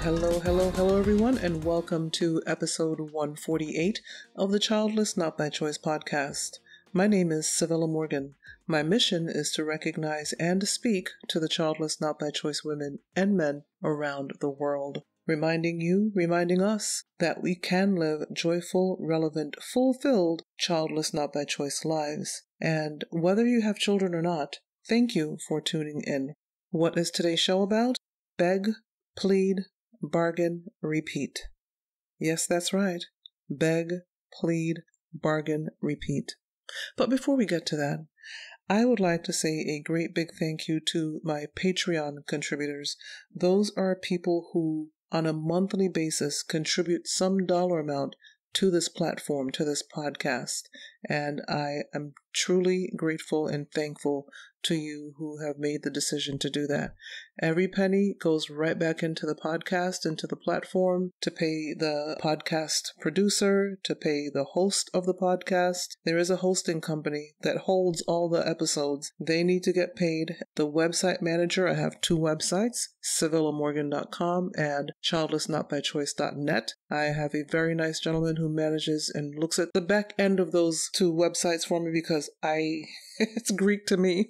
Hello, everyone, and welcome to episode 148 of the Childless Not by Choice podcast. My name is Civilla Morgan. My mission is to recognize and speak to the childless not by choice women and men around the world, reminding us that we can live joyful, relevant, fulfilled, childless not by choice lives. And whether you have children or not, thank you for tuning in. What is today's show about? Beg, plead, bargain, repeat. Yes, that's right. Beg, plead, bargain, repeat. But before we get to that, I would like to say a great big thank you to my Patreon contributors. Those are people who, on a monthly basis, contribute some dollar amount to this platform, to this podcast. And I am truly grateful and thankful to you who have made the decision to do that. Every penny goes right back into the podcast, into the platform, to pay the podcast producer, to pay the host of the podcast. There is a hosting company that holds all the episodes. They need to get paid. The website manager, I have two websites, CivillaMorgan.com and ChildlessNotByChoice.net. I have a very nice gentleman who manages and looks at the back end of those two websites for me because it's Greek to me.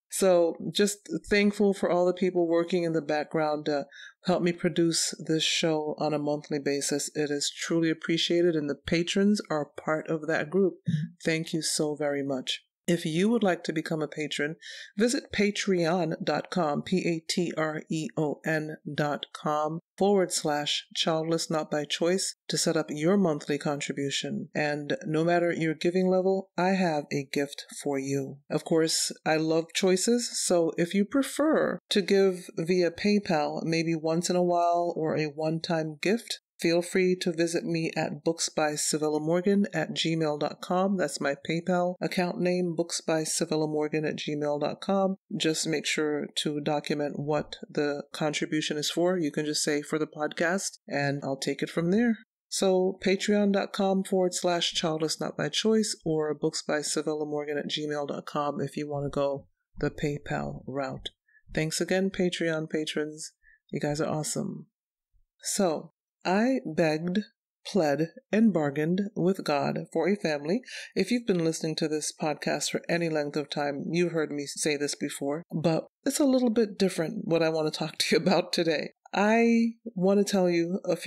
So just thankful for all the people working in the background to help me produce this show on a monthly basis. It is truly appreciated, and the patrons are part of that group. Thank you so very much. If you would like to become a patron, visit patreon.com, patreon.com/childless not by choice to set up your monthly contribution. And no matter your giving level, I have a gift for you. Of course, I love choices, so if you prefer to give via PayPal, maybe once in a while or a one-time gift, feel free to visit me at booksbycivillamorgan@gmail.com. That's my PayPal account name, booksbycivillamorgan@gmail.com. Just make sure to document what the contribution is for. You can just say for the podcast, and I'll take it from there. So patreon.com/childless not by choice or booksbycivillamorgan@gmail.com if you want to go the PayPal route. Thanks again, Patreon patrons. You guys are awesome. So, I begged, pled, and bargained with God for a family. If you've been listening to this podcast for any length of time, you've heard me say this before, but it's a little bit different what I want to talk to you about today. I want to tell you a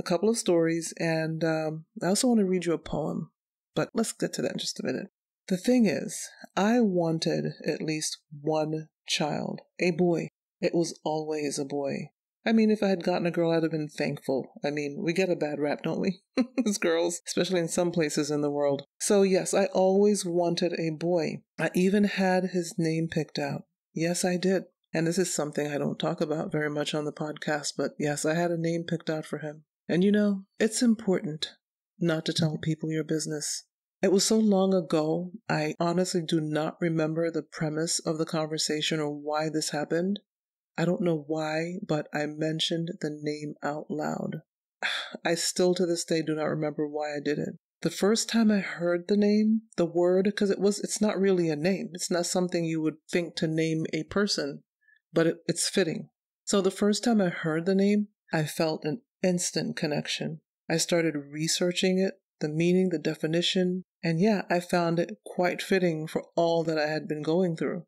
couple of stories, and I also want to read you a poem, but let's get to that in just a minute. The thing is, I wanted at least one child, a boy. It was always a boy. I mean, if I had gotten a girl, I'd have been thankful. I mean, we get a bad rap, don't we? As girls, especially in some places in the world. So yes, I always wanted a boy. I even had his name picked out. Yes, I did. And this is something I don't talk about very much on the podcast, but yes, I had a name picked out for him. And you know, it's important not to tell people your business. It was so long ago, I honestly do not remember the premise of the conversation or why this happened. I don't know why, but I mentioned the name out loud. I still to this day do not remember why I did it. The first time I heard the name, the word, because it's not really a name. It's not something you would think to name a person, but it's fitting. So the first time I heard the name, I felt an instant connection. I started researching it, the meaning, the definition, and yeah, I found it quite fitting for all that I had been going through.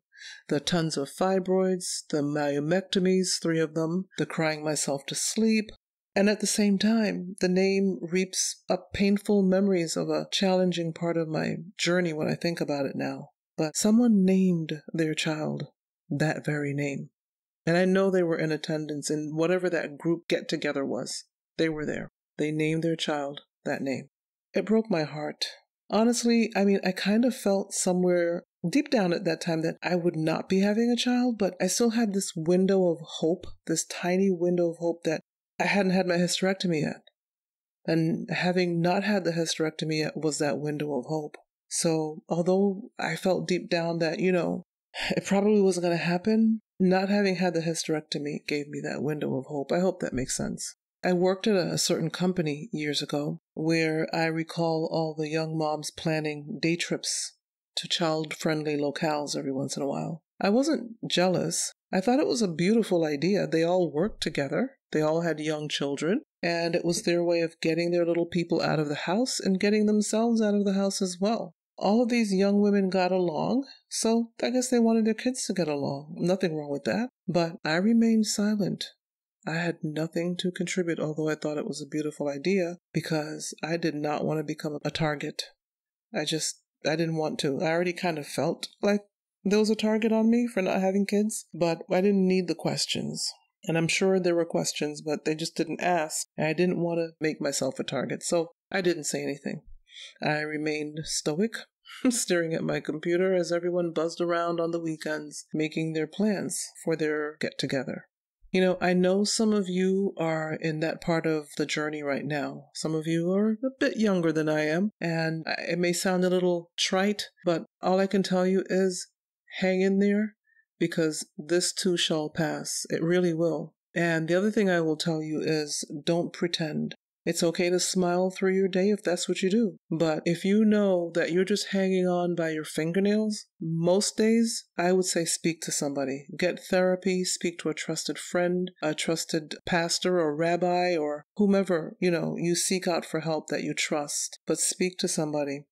The tons of fibroids, the myomectomies, 3 of them, the crying myself to sleep. And at the same time, the name reaps up painful memories of a challenging part of my journey when I think about it now. But someone named their child that very name. And I know they were in attendance in whatever that group get-together was. They were there. They named their child that name. It broke my heart. Honestly, I mean, I kind of felt somewhere deep down at that time that I would not be having a child, but I still had this window of hope, this tiny window of hope that I hadn't had my hysterectomy yet. And having not had the hysterectomy yet was that window of hope. So although I felt deep down that, it probably wasn't going to happen, not having had the hysterectomy gave me that window of hope. I hope that makes sense. I worked at a certain company years ago where I recall all the young moms planning day trips to child-friendly locales every once in a while. I wasn't jealous. I thought it was a beautiful idea. They all worked together. They all had young children, and it was their way of getting their little people out of the house and getting themselves out of the house as well. All of these young women got along, so I guess they wanted their kids to get along. Nothing wrong with that. But I remained silent. I had nothing to contribute, although I thought it was a beautiful idea, because I did not want to become a target. I didn't want to. I already kind of felt like there was a target on me for not having kids, but I didn't need the questions. And I'm sure there were questions, but they just didn't ask. And I didn't want to make myself a target, so I didn't say anything. I remained stoic, staring at my computer as everyone buzzed around on the weekends, making their plans for their get-together. You know, I know some of you are in that part of the journey right now. Some of you are a bit younger than I am, and it may sound a little trite, but all I can tell you is hang in there, because this too shall pass. It really will. And the other thing I will tell you is don't pretend. It's okay to smile through your day if that's what you do. But if you know that you're just hanging on by your fingernails, most days, I would say speak to somebody. Get therapy, speak to a trusted friend, a trusted pastor or rabbi or whomever, you seek out for help that you trust. But speak to somebody.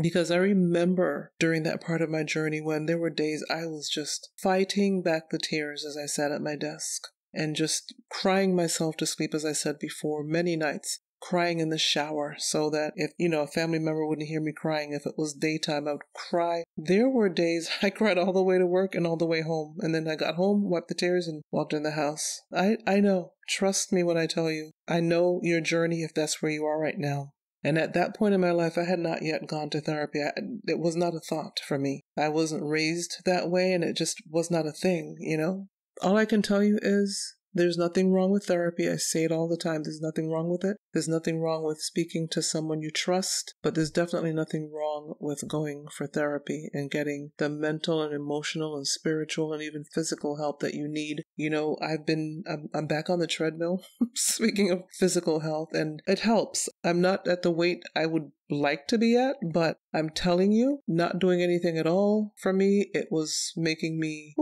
Because I remember during that part of my journey when there were days I was just fighting back the tears as I sat at my desk. And just crying myself to sleep, as I said before, many nights, crying in the shower so that if, a family member wouldn't hear me crying, if it was daytime, I would cry. There were days I cried all the way to work and all the way home. And then I got home, wiped the tears, and walked in the house. I know. Trust me when I tell you. I know your journey if that's where you are right now. And at that point in my life, I had not yet gone to therapy. It was not a thought for me. I wasn't raised that way, and it just was not a thing, All I can tell you is there's nothing wrong with therapy. I say it all the time. There's nothing wrong with it. There's nothing wrong with speaking to someone you trust, but there's definitely nothing wrong with going for therapy and getting the mental and emotional and spiritual and even physical help that you need. I'm back on the treadmill, speaking of physical health, and it helps. I'm not at the weight I would like to be at, but I'm telling you, not doing anything at all for me, it was making me,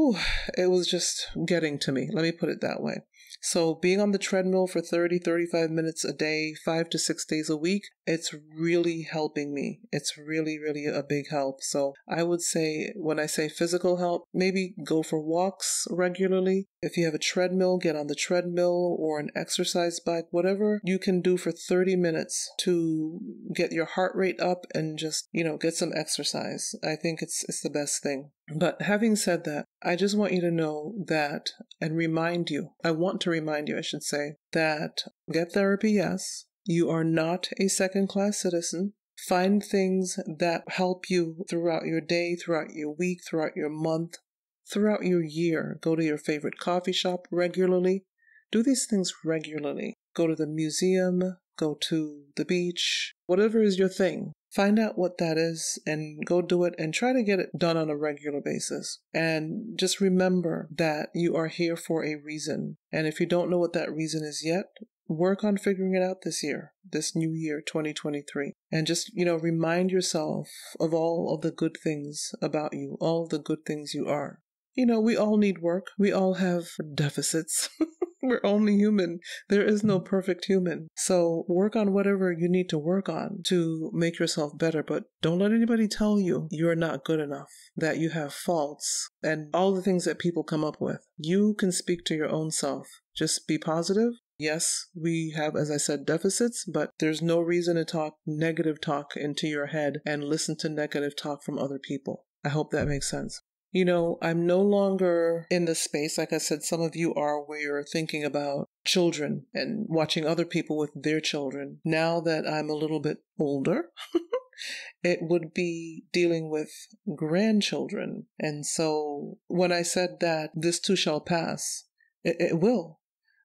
it was just getting to me. Let me put it that way. So being on the treadmill for 30, 35 minutes a day, 5 to 6 days a week, it's really helping me. It's really, really a big help. So I would say when I say physical help, maybe go for walks regularly. If you have a treadmill, get on the treadmill or an exercise bike, whatever you can do for 30 minutes to get your heart rate up and just, get some exercise. I think it's the best thing. But having said that, I just want you to know that and I want to remind you, I should say, that get therapy, yes. You are not a second-class citizen. Find things that help you throughout your day, throughout your week, throughout your month, throughout your year. Go to your favorite coffee shop regularly. Do these things regularly. Go to the museum, go to the beach, whatever is your thing. Find out what that is and go do it and try to get it done on a regular basis. And just remember that you are here for a reason. And if you don't know what that reason is yet, work on figuring it out this year, this new year, 2023. And just, remind yourself of all of the good things about you, all of the good things you are. We all need work. We all have deficits. We're only human. There is no perfect human. So work on whatever you need to work on to make yourself better. But don't let anybody tell you you're not good enough, that you have faults, and all the things that people come up with. You can speak to your own self. Just be positive. Yes, we have, as I said, deficits, but there's no reason to talk negative talk into your head and listen to negative talk from other people. I hope that makes sense. I'm no longer in the space, like I said, some of you are, where you're thinking about children and watching other people with their children. Now that I'm a little bit older, it would be dealing with grandchildren. And so when I said that this too shall pass, it will.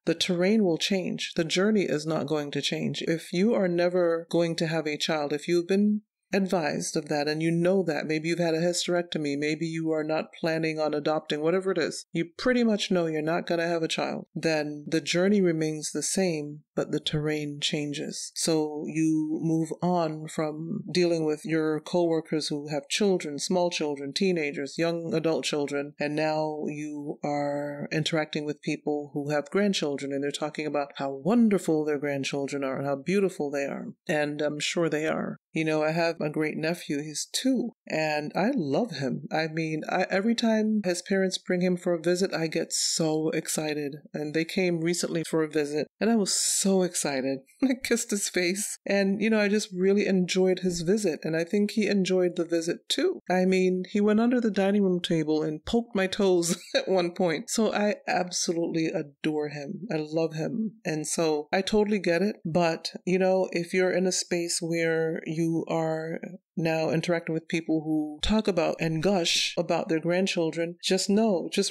The terrain will change. The journey is not going to change. If you are never going to have a child, if you've been advised of that and you know that. Maybe you've had a hysterectomy. Maybe you are not planning on adopting, whatever it is. You pretty much know you're not going to have a child. Then the journey remains the same, but the terrain changes. So you move on from dealing with your coworkers who have children, small children, teenagers, young adult children, and now you are interacting with people who have grandchildren and they're talking about how wonderful their grandchildren are and how beautiful they are. And I'm sure they are. You know, I have a great nephew, he's 2, and I love him. I mean, every time his parents bring him for a visit, I get so excited. And they came recently for a visit, and I was so excited. I kissed his face, and, you know, I just really enjoyed his visit, and I think he enjoyed the visit too. I mean, he went under the dining room table and poked my toes at one point. So I absolutely adore him. I love him. And so I totally get it. But, you know, if you're in a space where you are now interacting with people who talk about and gush about their grandchildren, just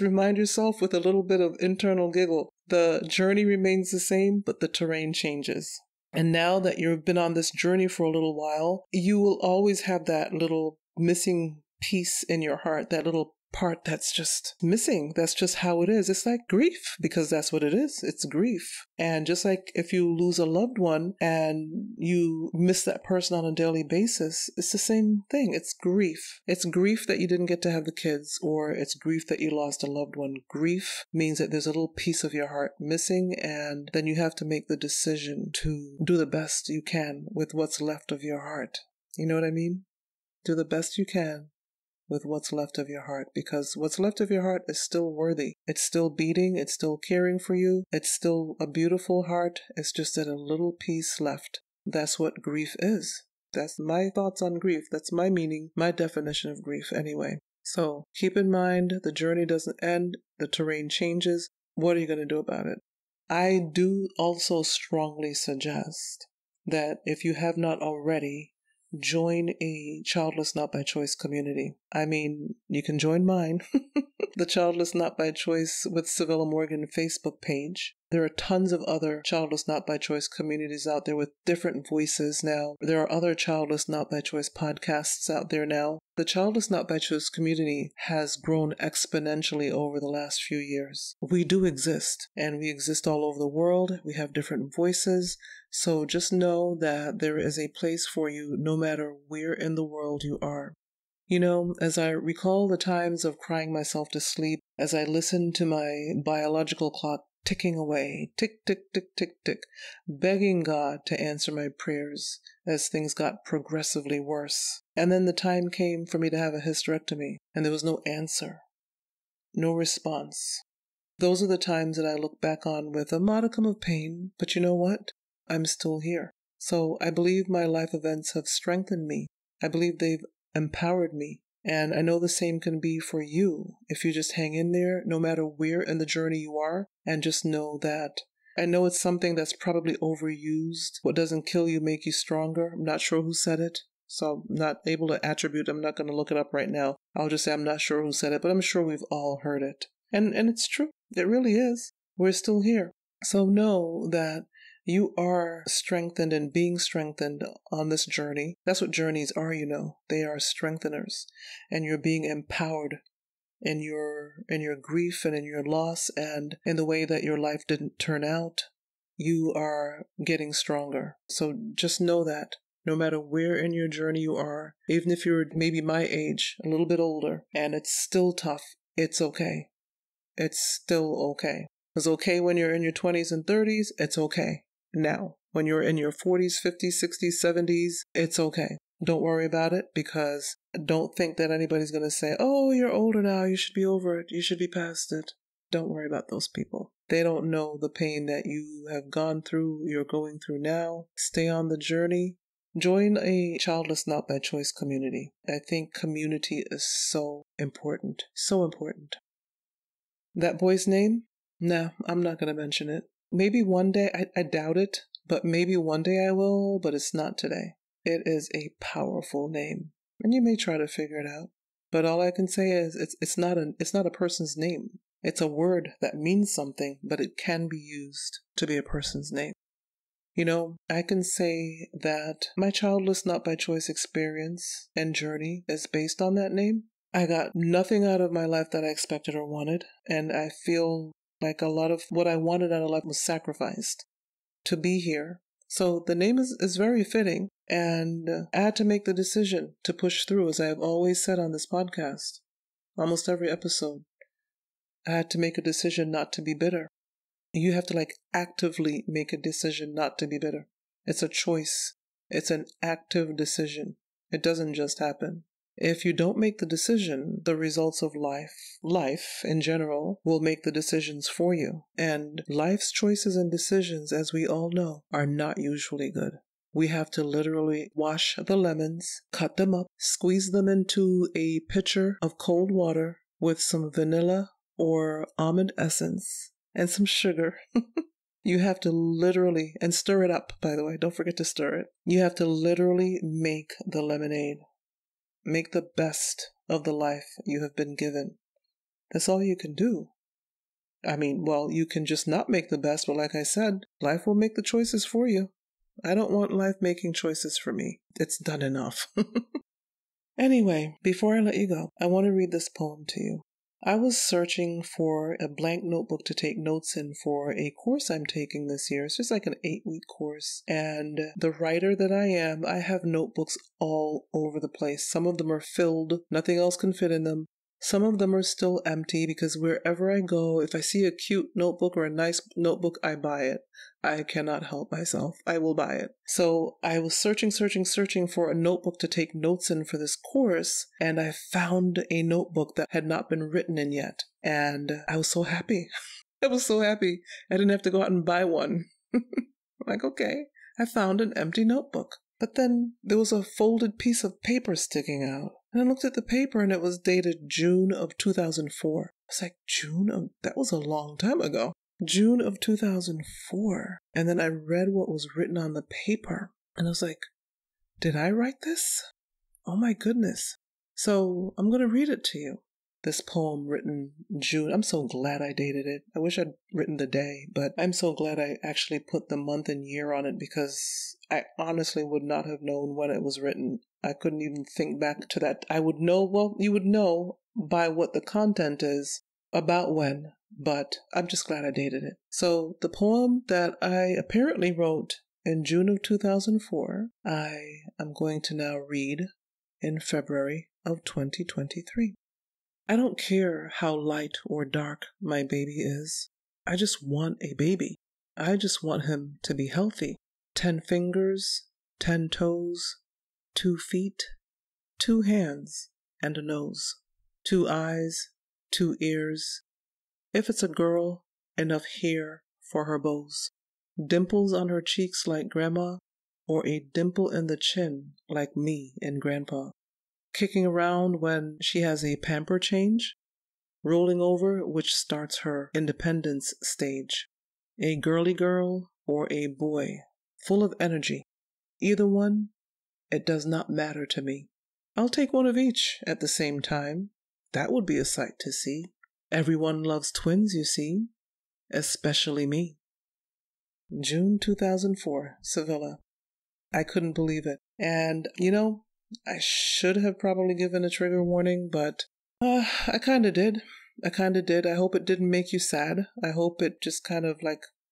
remind yourself with a little bit of internal giggle. The journey remains the same, but the terrain changes. And now that you've been on this journey for a little while, you will always have that little missing piece in your heart, that little part that's just missing. That's just how it is. It's like grief, because that's what it is. It's grief. And just like if you lose a loved one and you miss that person on a daily basis, it's the same thing. It's grief. It's grief that you didn't get to have the kids, or it's grief that you lost a loved one. Grief means that there's a little piece of your heart missing, and then you have to make the decision to do the best you can with what's left of your heart. You know what I mean? Do the best you can with what's left of your heart, because what's left of your heart is still worthy. It's still beating. It's still caring for you. It's still a beautiful heart. It's just that a little piece left. That's what grief is. That's my thoughts on grief. That's my meaning, my definition of grief anyway. So keep in mind, the journey doesn't end. The terrain changes. What are you going to do about it? I do also strongly suggest that if you have not already, join a Childless Not by Choice community. I mean, you can join mine, the Childless Not by Choice with Civilla Morgan Facebook page. There are tons of other Childless Not by Choice communities out there with different voices now. There are other Childless Not by Choice podcasts out there now. The Childless Not by Choice community has grown exponentially over the last few years. We do exist, and we exist all over the world. We have different voices. So just know that there is a place for you no matter where in the world you are. You know, as I recall the times of crying myself to sleep, as I listened to my biological clock ticking away, tick, tick, tick, tick, tick, begging God to answer my prayers as things got progressively worse. And then the time came for me to have a hysterectomy, and there was no answer, no response. Those are the times that I look back on with a modicum of pain, but you know what? I'm still here. So I believe my life events have strengthened me. I believe they've empowered me. And I know the same can be for you if you just hang in there, no matter where in the journey you are, and just know that. I know it's something that's probably overused. What doesn't kill you make you stronger. I'm not sure who said it, so I'm not able to attribute. I'm not going to look it up right now. I'll just say I'm not sure who said it, but I'm sure we've all heard it. And it's true. It really is. We're still here. So know that you are strengthened and being strengthened on this journey. That's what journeys are, you know. They are strengtheners. And you're being empowered in your grief and in your loss and in the way that your life didn't turn out. You are getting stronger. So just know that no matter where in your journey you are, even if you're maybe my age, a little bit older, and it's still tough, it's okay. It's still okay. It's okay when you're in your 20s and 30s. It's okay now. When you're in your 40s, 50s, 60s, 70s, it's okay. Don't worry about it, because don't think that anybody's going to say, oh, you're older now, you should be over it, you should be past it. Don't worry about those people. They don't know the pain that you have gone through, you're going through now. Stay on the journey. Join a Childless Not by Choice community. I think community is so important. So important. That boy's name? No, I'm not going to mention it. Maybe one day, I doubt it, but maybe one day I will, but it's not today. It is a powerful name, and you may try to figure it out. But all I can say is it's not a person's name. It's a word that means something, but it can be used to be a person's name. I can say that my Childless Not by Choice experience and journey is based on that name. I got nothing out of my life that I expected or wanted, and I feel like a lot of what I wanted out of life was sacrificed to be here. So the name is very fitting, and I had to make the decision to push through, as I have always said on this podcast, almost every episode. I had to make a decision not to be bitter. You have to actively make a decision not to be bitter. It's a choice. It's an active decision. It doesn't just happen. If you don't make the decision, the results of life in general, will make the decisions for you. And life's choices and decisions, as we all know, are not usually good. We have to literally wash the lemons, cut them up, squeeze them into a pitcher of cold water with some vanilla or almond essence and some sugar. You have to literally, and stir it up, by the way, don't forget to stir it. You have to literally make the lemonade. Make the best of the life you have been given. That's all you can do. You can just not make the best, but like I said, life will make the choices for you. I don't want life making choices for me. It's done enough. Anyway, before I let you go, I want to read this poem to you. I was searching for a blank notebook to take notes in for a course I'm taking this year. It's just like an 8-week course. And the writer that I am, I have notebooks all over the place. Some of them are filled. Nothing else can fit in them. Some of them are still empty because wherever I go, if I see a cute notebook or a nice notebook, I buy it. I cannot help myself. I will buy it. So I was searching for a notebook to take notes in for this course, and I found a notebook that had not been written in yet. And I was so happy. I was so happy. I didn't have to go out and buy one. Okay, I found an empty notebook. But then there was a folded piece of paper sticking out. And I looked at the paper and it was dated June of 2004. I was like, that was a long time ago. June of 2004. And then I read what was written on the paper. And I was like, did I write this? Oh my goodness. So I'm going to read it to you. This poem written June. I'm so glad I dated it. I wish I'd written the day, but I'm so glad I actually put the month and year on it because I honestly would not have known when it was written. I couldn't even think back to that. I would know, you would know by what the content is about when, but I'm just glad I dated it. So the poem that I apparently wrote in June of 2004, I am going to now read in February of 2023. I don't care how light or dark my baby is. I just want a baby. I just want him to be healthy. 10 fingers, 10 toes, 2 feet, 2 hands, and a nose. 2 eyes, 2 ears. If it's a girl, enough hair for her bows. Dimples on her cheeks like grandma, or a dimple in the chin like me and grandpa. Kicking around when she has a pamper change, rolling over which starts her independence stage. A girly girl or a boy, full of energy. Either one, it does not matter to me. I'll take one of each at the same time. That would be a sight to see. Everyone loves twins, you see, especially me. June 2004, Civilla. I couldn't believe it. And, I should have probably given a trigger warning, but I kind of did. I hope it didn't make you sad. I hope it just kind of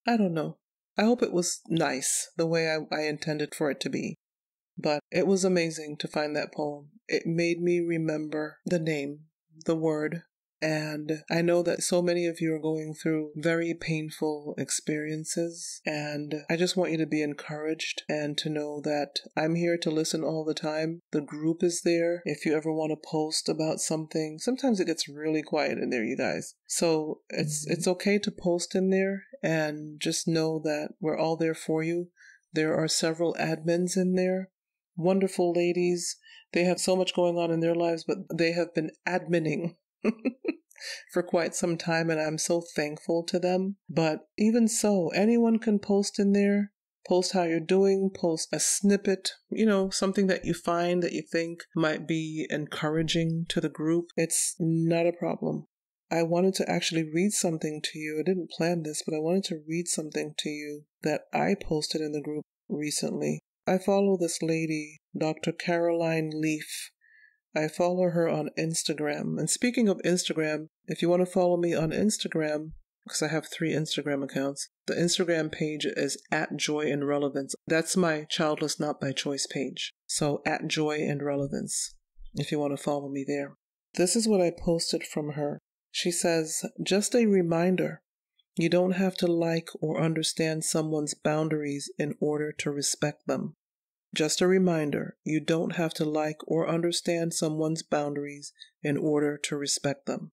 I don't know. I hope it was nice the way I intended for it to be. But it was amazing to find that poem. It made me remember the name, the word, and I know that so many of you are going through very painful experiences, and I just want you to be encouraged and to know that I'm here to listen all the time. The group is there if you ever want to post about something. Sometimes it gets really quiet in there, you guys. So it's okay to post in there, and just know that we're all there for you. There are several admins in there. Wonderful ladies. They have so much going on in their lives, but they have been adminning for quite some time, and I'm so thankful to them. But even so, anyone can post in there. Post how you're doing, post a snippet, something that you find that you think might be encouraging to the group. It's not a problem. I wanted to actually read something to you. I didn't plan this, but I wanted to read something to you that I posted in the group recently. I follow this lady, Dr. Caroline Leaf. I follow her on Instagram. And speaking of Instagram, if you want to follow me on Instagram, because I have 3 Instagram accounts, the Instagram page is @joyandrelevance. That's my Childless Not by Choice page. So @joyandrelevance, if you want to follow me there. This is what I posted from her. She says, just a reminder, you don't have to like or understand someone's boundaries in order to respect them. Just a reminder, you don't have to like or understand someone's boundaries in order to respect them.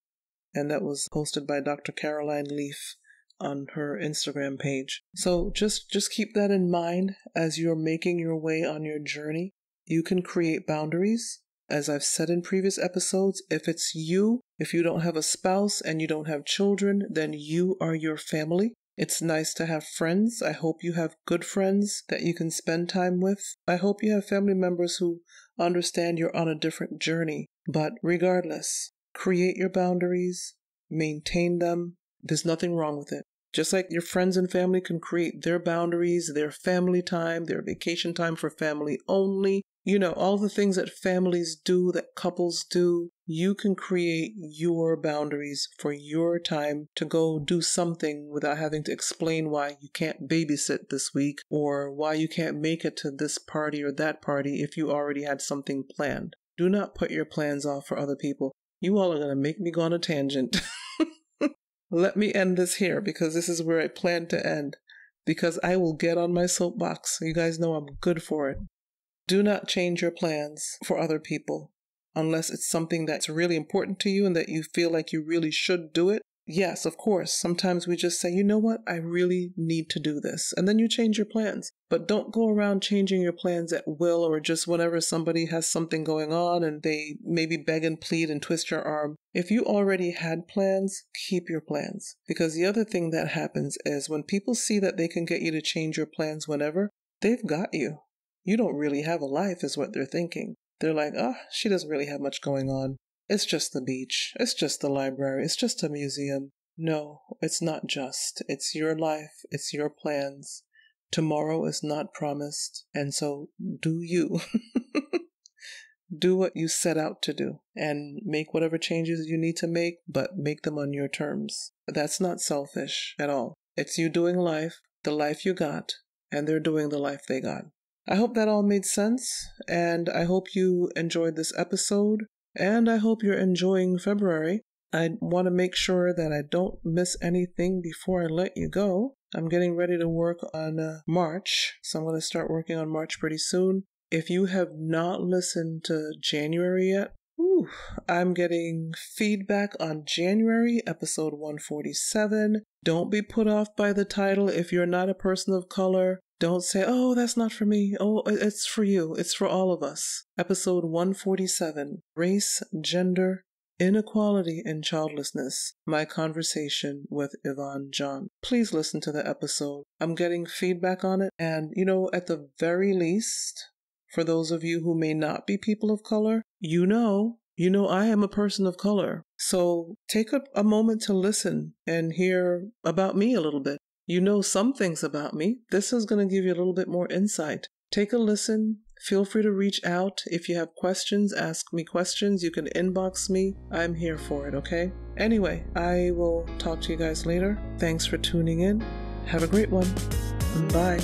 And that was posted by Dr. Caroline Leaf on her Instagram page. So just keep that in mind as you're making your way on your journey. You can create boundaries. As I've said in previous episodes, if it's you, if you don't have a spouse and you don't have children, then you are your family. It's nice to have friends. I hope you have good friends that you can spend time with. I hope you have family members who understand you're on a different journey. But regardless, create your boundaries, maintain them. There's nothing wrong with it. Just like your friends and family can create their boundaries, their family time, their vacation time for family only. You know, all the things that families do, that couples do, you can create your boundaries for your time to go do something without having to explain why you can't babysit this week or why you can't make it to this party or that party if you already had something planned. Do not put your plans off for other people. You all are going to make me go on a tangent. Let me end this here because this is where I plan to end. Because I will get on my soapbox. You guys know I'm good for it. Do not change your plans for other people unless it's something that's really important to you and that you feel like you really should do it. Yes, of course. Sometimes we just say, you know what? I really need to do this. And then you change your plans. But don't go around changing your plans at will or just whenever somebody has something going on and they maybe beg and plead and twist your arm. If you already had plans, keep your plans. Because the other thing that happens is when people see that they can get you to change your plans whenever, they've got you. You don't really have a life is what they're thinking. They're like, oh, she doesn't really have much going on. It's just the beach. It's just the library. It's just a museum. No, it's not just. It's your life. It's your plans. Tomorrow is not promised. And so do you. Do what you set out to do and make whatever changes you need to make, but make them on your terms. That's not selfish at all. It's you doing life, the life you got, and they're doing the life they got. I hope that all made sense, and I hope you enjoyed this episode, and I hope you're enjoying February. I want to make sure that I don't miss anything before I let you go. I'm getting ready to work on March, so I'm going to start working on March pretty soon. If you have not listened to January yet, I'm getting feedback on January, episode 147. Don't be put off by the title if you're not a person of color. Don't say, oh, that's not for me. Oh, it's for you. It's for all of us. Episode 147, Race, Gender, Inequality, and Childlessness. My conversation with Yvonne John. Please listen to the episode. I'm getting feedback on it. And, at the very least, for those of you who may not be people of color, you know I am a person of color. So take a moment to listen and hear about me a little bit. You know some things about me. This is going to give you a little bit more insight. Take a listen. Feel free to reach out. If you have questions, ask me questions. You can inbox me. I'm here for it, okay? Anyway, I will talk to you guys later. Thanks for tuning in. Have a great one. Bye.